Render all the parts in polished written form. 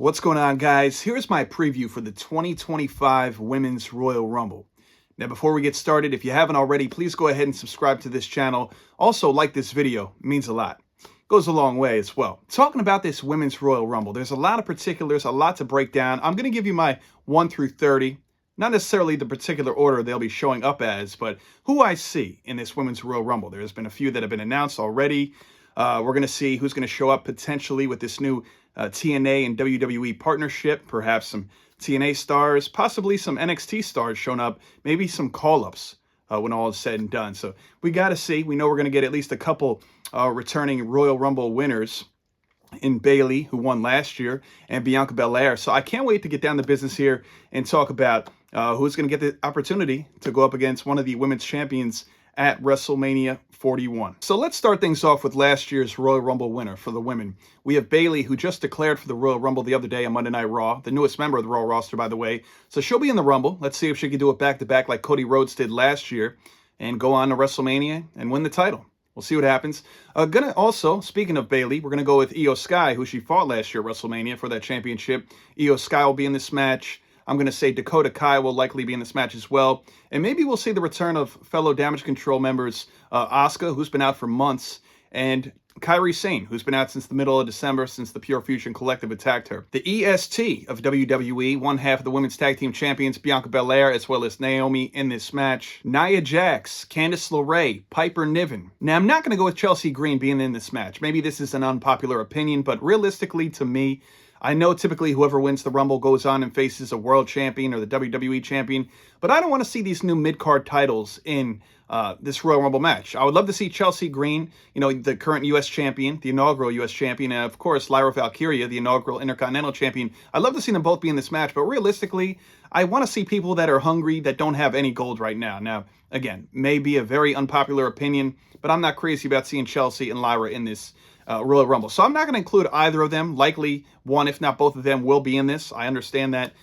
What's going on, guys? Here's my preview for the 2025 Women's Royal Rumble. Now, before we get started, if you haven't already, please go ahead and subscribe to this channel. Also, like this video. It means a lot. Goes a long way as well. Talking about this Women's Royal Rumble, there's a lot of particulars, a lot to break down. I'm going to give you my 1 through 30. Not necessarily the particular order they'll be showing up as, but who I see in this Women's Royal Rumble. There's been a few that have been announced already. We're going to see who's going to show up potentially with this new TNA and WWE partnership, perhaps some TNA stars, possibly some NXT stars showing up, maybe some call-ups when all is said and done. So we got to see. We know we're going to get at least a couple returning Royal Rumble winners in Bayley, who won last year, and Bianca Belair. So I can't wait to get down to business here and talk about who's going to get the opportunity to go up against one of the women's champions at WrestleMania 41. So let's start things off with last year's Royal Rumble winner for the women. We have Bayley, who just declared for the Royal Rumble the other day on Monday Night Raw, the newest member of the Raw roster, by the way. So she'll be in the Rumble. Let's see if she can do it back-to-back like Cody Rhodes did last year and go on to WrestleMania and win the title. We'll see what happens. Gonna also, speaking of Bayley, we're going to go with Io Sky, who she fought last year at WrestleMania for that championship. Io Sky will be in this match. I'm going to say Dakota Kai will likely be in this match as well. And maybe we'll see the return of fellow Damage Control members, Asuka, who's been out for months, and Kairi Sane, who's been out since the middle of December, since the Pure Fusion Collective attacked her. The EST of WWE, one half of the Women's Tag Team Champions, Bianca Belair, as well as Naomi in this match. Nia Jax, Candice LeRae, Piper Niven. Now, I'm not going to go with Chelsea Green being in this match. Maybe this is an unpopular opinion, but realistically, to me, I know typically whoever wins the Rumble goes on and faces a world champion or the WWE champion, but I don't want to see these new mid-card titles in this Royal Rumble match. I would love to see Chelsea Green, the current U.S. champion, the inaugural U.S. champion, and of course, Lyra Valkyria, the inaugural Intercontinental champion. I'd love to see them both be in this match, but realistically, I want to see people that are hungry, that don't have any gold right now. Now, again, may be a very unpopular opinion, but I'm not crazy about seeing Chelsea and Lyra in this Royal Rumble. So I'm not going to include either of them. Likely one, if not both of them, will be in this. I understand that.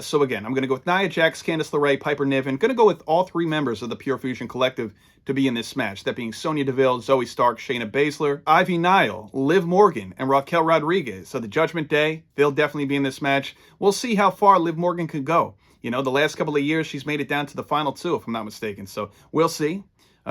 So again, I'm going to go with Nia Jax, Candice LeRae, Piper Niven. Going to go with all three members of the Pure Fusion Collective to be in this match. That being Sonya Deville, Zoe Stark, Shayna Baszler, Ivy Nile, Liv Morgan, and Raquel Rodriguez. So the Judgment Day, they'll definitely be in this match. We'll see how far Liv Morgan could go. The last couple of years, she's made it down to the final two, if I'm not mistaken. So we'll see.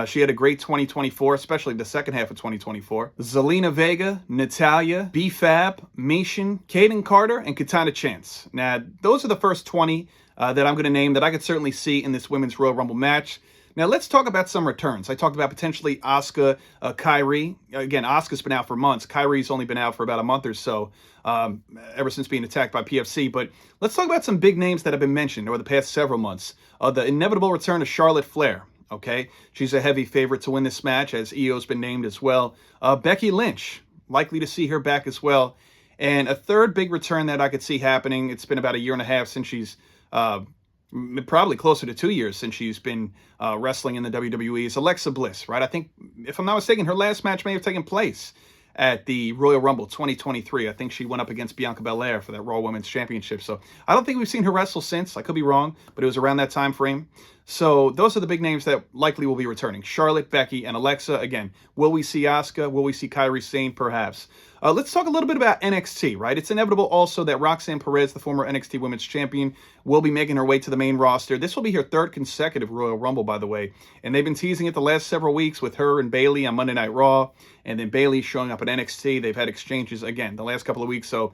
She had a great 2024, especially the second half of 2024. Zelina Vega, Natalya, B-Fab, Mishin, Kaden Carter, and Katana Chance. Now, those are the first 20 that I'm going to name that I could certainly see in this Women's Royal Rumble match. Now, let's talk about some returns. I talked about potentially Asuka, Kairi. Again, Asuka's been out for months. Kairi's only been out for about a month or so, ever since being attacked by PFC. But let's talk about some big names that have been mentioned over the past several months. The inevitable return of Charlotte Flair. Okay, she's a heavy favorite to win this match, as Io's been named as well. Becky Lynch, likely to see her back as well. And a third big return that I could see happening, it's been about a year and a half since she's, probably closer to 2 years since she's been wrestling in the WWE, is Alexa Bliss, right? I think, if I'm not mistaken, her last match may have taken place at the Royal Rumble 2023. I think she went up against Bianca Belair for that Raw Women's Championship. So I don't think we've seen her wrestle since. I could be wrong, but it was around that time frame. So those are the big names that likely will be returning. Charlotte, Becky, and Alexa. Again, will we see Asuka? Will we see Kairi Sane? Perhaps. Let's talk a little bit about NXT, right? It's inevitable also that Roxanne Perez, the former NXT Women's Champion, will be making her way to the main roster. This will be her third consecutive Royal Rumble, by the way. And they've been teasing it the last several weeks with her and Bayley on Monday Night Raw. And then Bayley showing up at NXT. They've had exchanges, again, the last couple of weeks. So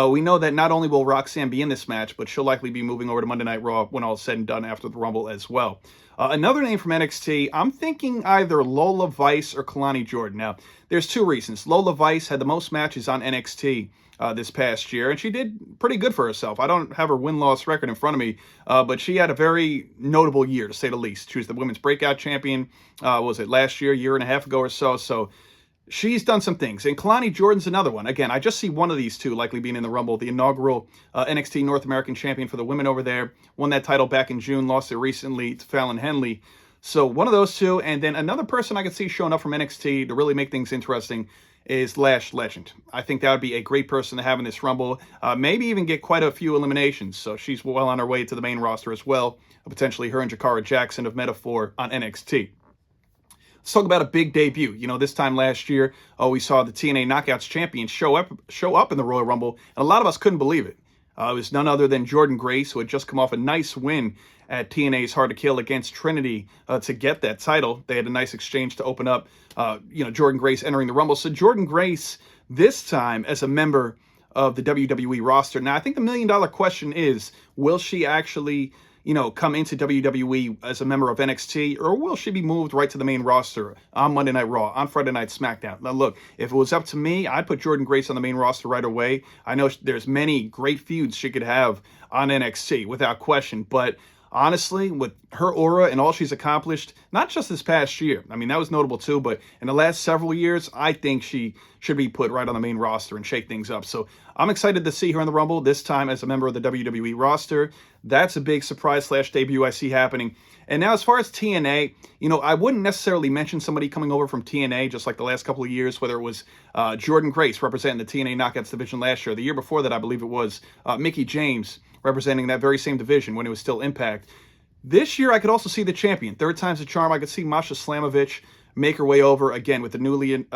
we know that not only will Roxanne be in this match, but she'll likely be moving over to Monday Night Raw when all is said and done after the Rumble as well. Another name from NXT, I'm thinking either Lola Vice or Kalani Jordan. Now, there's two reasons. Lola Vice had the most matches on NXT this past year, and she did pretty good for herself. I don't have her win-loss record in front of me, but she had a very notable year, to say the least. She was the Women's Breakout Champion, was it last year and a half ago or so? So she's done some things. And Kalani Jordan's another one. Again, I just see one of these two likely being in the Rumble. The inaugural NXT North American champion for the women over there. Won that title back in June. Lost it recently to Fallon Henley. So one of those two. And then another person I could see showing up from NXT to really make things interesting is Lash Legend. I think that would be a great person to have in this Rumble. Maybe even get quite a few eliminations. So she's well on her way to the main roster as well. Potentially her and Jakara Jackson of Metaphor on NXT. Let's talk about a big debut. This time last year, we saw the TNA Knockouts champion show up in the Royal Rumble, and a lot of us couldn't believe it. It was none other than Jordynne Grace, who had just come off a nice win at TNA's Hard to Kill against Trinity to get that title. They had a nice exchange to open up, Jordynne Grace entering the Rumble. So Jordynne Grace, this time as a member of the WWE roster. Now, I think the million-dollar question is, will she actually come into WWE as a member of NXT, or will she be moved right to the main roster on Monday Night Raw, on Friday Night SmackDown? Now, look, if it was up to me, I'd put Jordynne Grace on the main roster right away. I know there's many great feuds she could have on NXT, without question, but honestly, with her aura and all she's accomplished, not just this past year, I mean, that was notable too, but in the last several years, I think she should be put right on the main roster and shake things up. So I'm excited to see her in the Rumble, this time as a member of the WWE roster. That's a big surprise / debut I see happening. And now as far as TNA, I wouldn't necessarily mention somebody coming over from TNA just like the last couple of years, whether it was Jordynne Grace representing the TNA Knockouts division last year. The year before that, I believe it was Mickie James representing that very same division when it was still Impact. This year, I could also see the champion. Third time's a charm. I could see Masha Slamovich make her way over again with the newly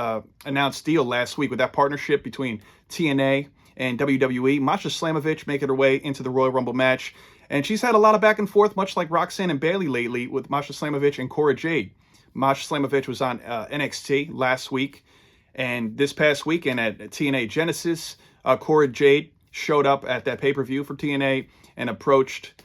announced deal last week with that partnership between TNA and WWE. Masha Slamovich making her way into the Royal Rumble match. And she's had a lot of back and forth, much like Roxanne and Bayley lately, with Masha Slamovich and Cora Jade. Masha Slamovich was on NXT last week. And this past weekend at TNA Genesis, Cora Jade showed up at that pay-per-view for TNA and approached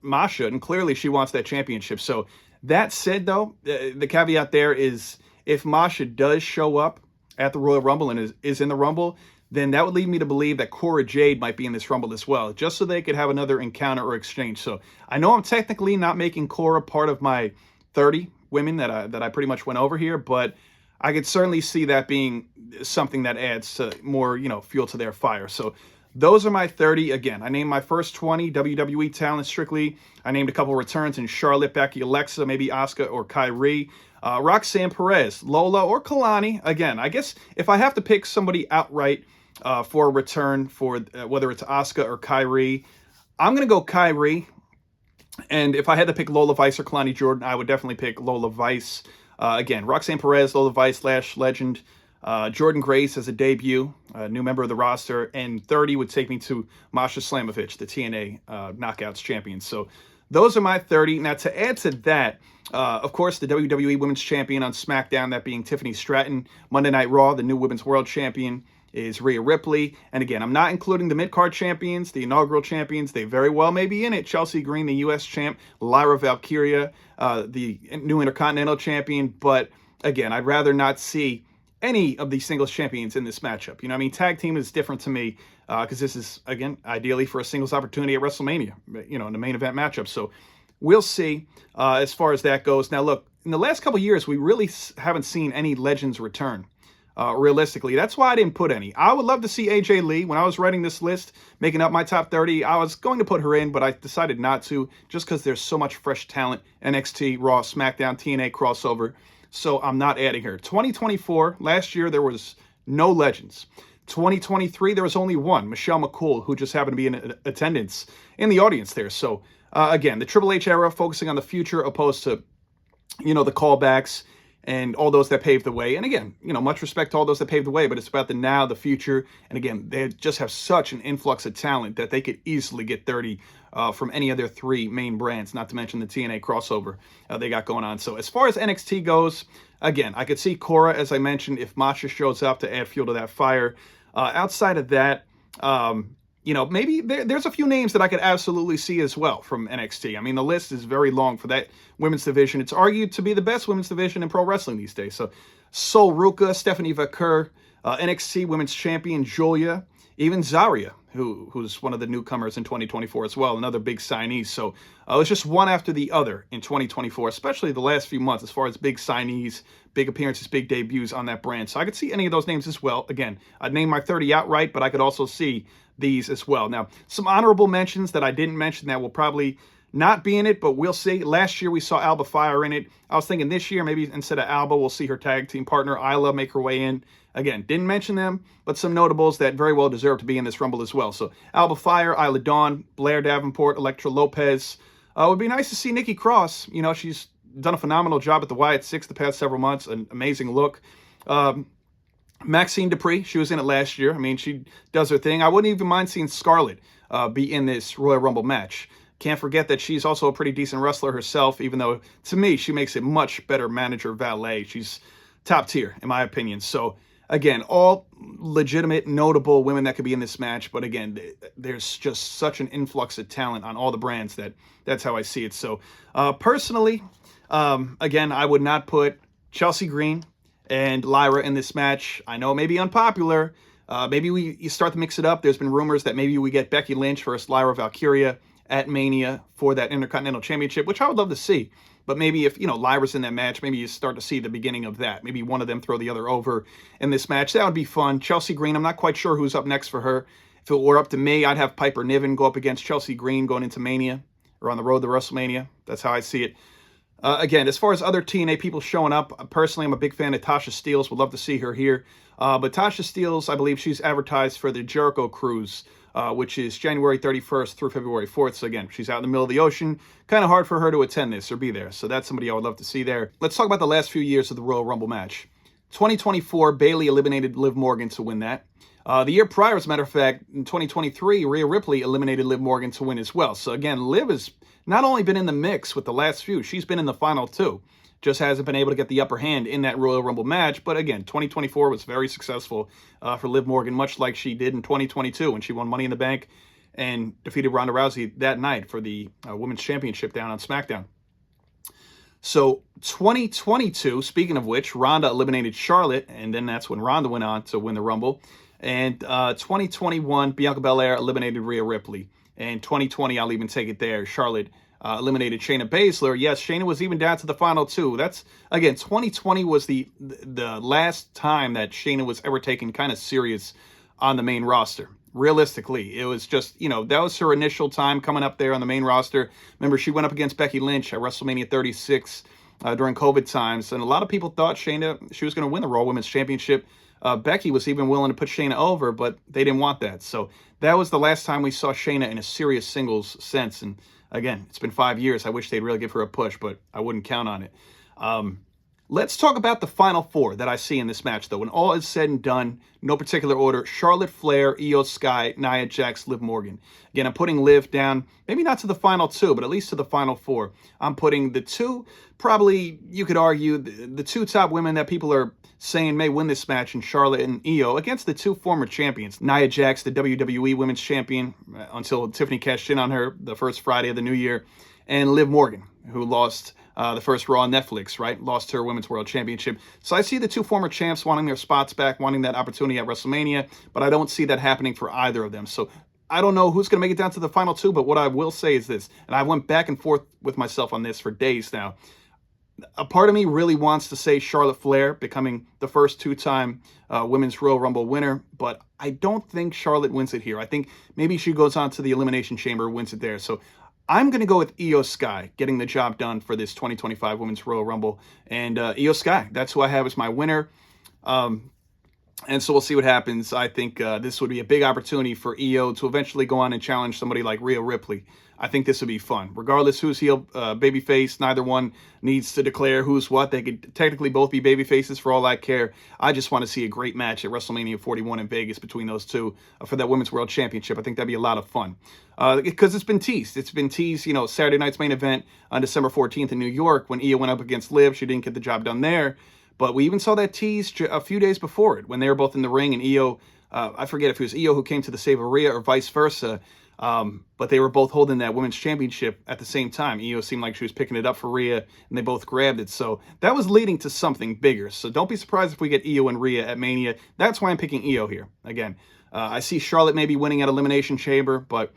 Masha, and clearly she wants that championship. So that said, though, the caveat there is, if Masha does show up at the Royal Rumble and is in the Rumble, then that would lead me to believe that Cora Jade might be in this Rumble as well, just so they could have another encounter or exchange. So I know I'm technically not making Cora part of my 30 women that I pretty much went over here, but I could certainly see that being something that adds to more, fuel to their fire. So those are my 30. Again, I named my first 20 WWE talent strictly. I named a couple returns in Charlotte, Becky, Alexa, maybe Asuka or Kyrie. Roxanne Perez, Lola, or Kalani. Again, I guess if I have to pick somebody outright for a return for whether it's Asuka or Kyrie, I'm going to go Kyrie. And if I had to pick Lola Vice or Kalani Jordan, I would definitely pick Lola Vice. Again, Roxanne Perez, Lola Vice / legend. Jordynne Grace as a debut, a new member of the roster, and 30 would take me to Masha Slamovich, the TNA Knockouts champion. So those are my 30. Now, to add to that, of course, the WWE Women's Champion on SmackDown, that being Tiffany Stratton. Monday Night Raw, the new Women's World Champion is Rhea Ripley. And again, I'm not including the mid-card champions, the inaugural champions. They very well may be in it. Chelsea Green, the U.S. champ. Lyra Valkyria, the new Intercontinental champion. But again, I'd rather not see any of these singles champions in this matchup. Tag team is different to me because this is, again, ideally for a singles opportunity at WrestleMania, in the main event matchup. So we'll see as far as that goes. Now, look, in the last couple of years, we really haven't seen any legends return, realistically. That's why I didn't put any. I would love to see AJ Lee. When I was writing this list, making up my top 30, I was going to put her in, but I decided not to just because there's so much fresh talent. NXT, Raw, SmackDown, TNA crossover. So I'm not adding her. 2024, last year, there was no legends. 2023, there was only one, Michelle McCool, who just happened to be in attendance in the audience there. So, again, the Triple H era, focusing on the future opposed to, the callbacks and all those that paved the way. And again, much respect to all those that paved the way, but it's about the now, the future. And again, they just have such an influx of talent that they could easily get 30 from any of their three main brands, not to mention the TNA crossover they got going on. So as far as NXT goes, again, I could see Cora, as I mentioned, if Masha shows up to add fuel to that fire. Outside of that, maybe there's a few names that I could absolutely see as well from NXT. I mean, the list is very long for that women's division. It's argued to be the best women's division in pro wrestling these days. So Sol Ruka, Stephanie Vaquer, NXT Women's Champion Julia, even Zarya, who's one of the newcomers in 2024 as well, another big signee. So it's just one after the other in 2024, especially the last few months as far as big signees, big appearances, big debuts on that brand. So I could see any of those names as well. Again, I'd name my 30 outright, but I could also see these as well. Now, some honorable mentions that I didn't mention that will probably not be in it, but we'll see. Last year, we saw Alba Fire in it. I was thinking this year, maybe instead of Alba, we'll see her tag team partner, Isla, make her way in. Again, didn't mention them, but some notables that very well deserve to be in this Rumble as well. So Alba Fire, Isla Dawn, Blair Davenport, Elektra Lopez. It would be nice to see Nikki Cross. She's done a phenomenal job at the Wyatt Six the past several months. An amazing look. Maxine Dupree, she was in it last year. I mean, she does her thing. I wouldn't even mind seeing Scarlett be in this Royal Rumble match. Can't forget that she's also a pretty decent wrestler herself, even though, to me, she makes a much better manager valet. She's top tier, in my opinion. So, again, all legitimate, notable women that could be in this match. But, again, there's just such an influx of talent on all the brands that's how I see it. So, personally, again, I would not put Chelsea Green and Lyra in this match. I know it may be unpopular. Maybe you start to mix it up. There's been rumors that maybe we get Becky Lynch versus Lyra Valkyria at Mania for that Intercontinental Championship, which I would love to see. But maybe if, Lyra's in that match, maybe you start to see the beginning of that. Maybe one of them throw the other over in this match. That would be fun. Chelsea Green, I'm not quite sure who's up next for her. If it were up to me, I'd have Piper Niven go up against Chelsea Green going into Mania or on the road to WrestleMania. That's how I see it. Again, as far as other TNA people showing up, personally, I'm a big fan of Tasha Steelz. Would love to see her here. But Tasha Steelz, I believe she's advertised for the Jericho Cruise, which is January 31st through February 4th. So again, she's out in the middle of the ocean. Kind of hard for her to attend this or be there. So that's somebody I would love to see there. Let's talk about the last few years of the Royal Rumble match. 2024, Bayley eliminated Liv Morgan to win that. The year prior, as a matter of fact, in 2023, Rhea Ripley eliminated Liv Morgan to win as well. So again, Liv has not only been in the mix with the last few, she's been in the final two. Just hasn't been able to get the upper hand in that Royal Rumble match. But again, 2024 was very successful for Liv Morgan, much like she did in 2022 when she won Money in the Bank and defeated Ronda Rousey that night for the Women's Championship down on SmackDown. So 2022, speaking of which, Ronda eliminated Charlotte, and then that's when Ronda went on to win the Rumble. And 2021, Bianca Belair eliminated Rhea Ripley. And 2020, I'll even take it there, Charlotte eliminated Shayna Baszler. Yes, Shayna was even down to the final two. That's, again, 2020 was the last time that Shayna was ever taken kind of serious on the main roster. Realistically, it was just, that was her initial time coming up there on the main roster. Remember, she went up against Becky Lynch at WrestleMania 36 during COVID times. And a lot of people thought she was going to win the Raw Women's Championship. Becky was even willing to put Shayna over, but they didn't want that. So that was the last time we saw Shayna in a serious singles sense. And again, it's been 5 years. I wish they'd really give her a push, but I wouldn't count on it. Let's talk about the final four that I see in this match, though. When all is said and done, no particular order, Charlotte Flair, Io Sky, Nia Jax, Liv Morgan. Again, I'm putting Liv down, maybe not to the final two, but at least to the final four. I'm putting the two, probably, you could argue, the two top women that people are saying may win this match in Charlotte and Io against the two former champions. Nia Jax, the WWE Women's Champion, until Tiffany cashed in on her the first Friday of the new year, and Liv Morgan, who lost the first Raw on Netflix, right? Lost her Women's World Championship. So I see the two former champs wanting their spots back, wanting that opportunity at WrestleMania, but I don't see that happening for either of them. So I don't know who's going to make it down to the final two, but what I will say is this, and I went back and forth with myself on this for days now. A part of me really wants to say Charlotte Flair becoming the first two-time Women's Royal Rumble winner, but I don't think Charlotte wins it here. I think maybe she goes on to the Elimination Chamber, wins it there. So I'm going to go with Io Sky getting the job done for this 2025 Women's Royal Rumble. And Io Sky, that's who I have as my winner. And so we'll see what happens. I think this would be a big opportunity for Io to eventually go on and challenge somebody like Rhea Ripley. I think this would be fun. Regardless who's heel, babyface, neither one needs to declare who's what. They could technically both be babyfaces for all I care. I just want to see a great match at WrestleMania 41 in Vegas between those two for that Women's World Championship. I think that'd be a lot of fun. Because it's been teased. It's been teased, Saturday night's main event on December 14th in New York when Io went up against Liv. She didn't get the job done there. But we even saw that tease a few days before it when they were both in the ring and Io, I forget if it was Io who came to the save of Rhea or vice versa, but they were both holding that Women's Championship at the same time. Io seemed like she was picking it up for Rhea, and they both grabbed it. So that was leading to something bigger. So don't be surprised if we get Io and Rhea at Mania. That's why I'm picking Io here. Again, I see Charlotte maybe winning at Elimination Chamber, but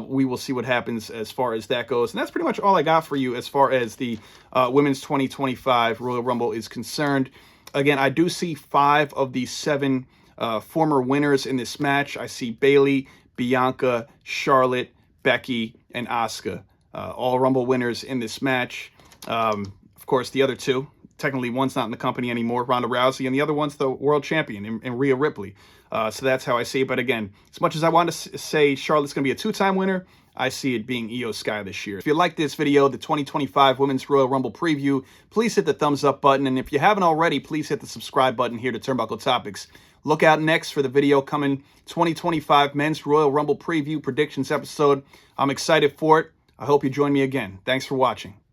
we will see what happens as far as that goes. And that's pretty much all I got for you as far as the Women's 2025 Royal Rumble is concerned. Again, I do see 5 of the 7 former winners in this match. I see Bayley, Bianca, Charlotte, Becky, and Asuka. All Rumble winners in this match. Of course, the other two, technically one's not in the company anymore, Ronda Rousey, and the other one's the world champion in Rhea Ripley. So that's how I see it. But again, as much as I want to say Charlotte's going to be a 2-time winner, I see it being Io Sky this year. If you like this video, the 2025 Women's Royal Rumble preview, please hit the thumbs up button. And if you haven't already, please hit the subscribe button here to Turnbuckle Topics. Look out next for the video coming 2025 Men's Royal Rumble preview predictions episode. I'm excited for it. I hope you join me again. Thanks for watching.